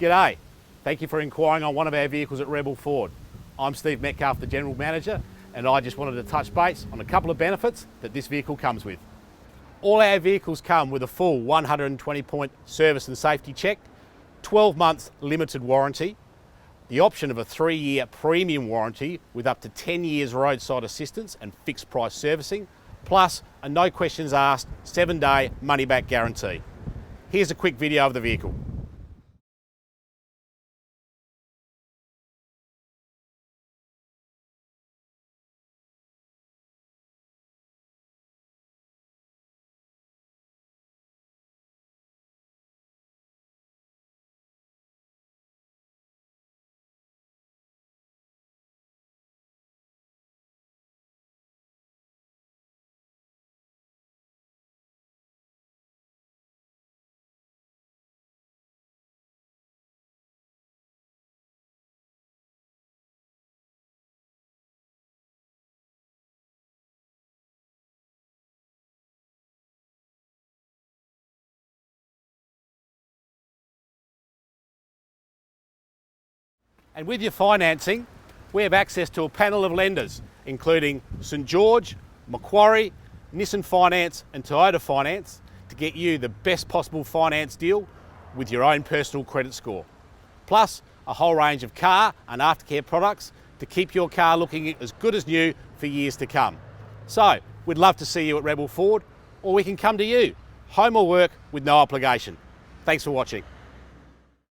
G'day. Thank you for inquiring on one of our vehicles at Rebel Ford. I'm Steve Metcalf, the General Manager, and I just wanted to touch base on a couple of benefits that this vehicle comes with. All our vehicles come with a full 120-point service and safety check, 12 months limited warranty, the option of a 3-year premium warranty with up to 10 years roadside assistance and fixed price servicing, plus a no questions asked 7-day money back guarantee. Here's a quick video of the vehicle. And with your financing, we have access to a panel of lenders, including St George, Macquarie, Nissan Finance and Toyota Finance, to get you the best possible finance deal with your own personal credit score. Plus, a whole range of car and aftercare products to keep your car looking as good as new for years to come. So, we'd love to see you at Rebel Ford, or we can come to you, home or work, with no obligation. Thanks for watching.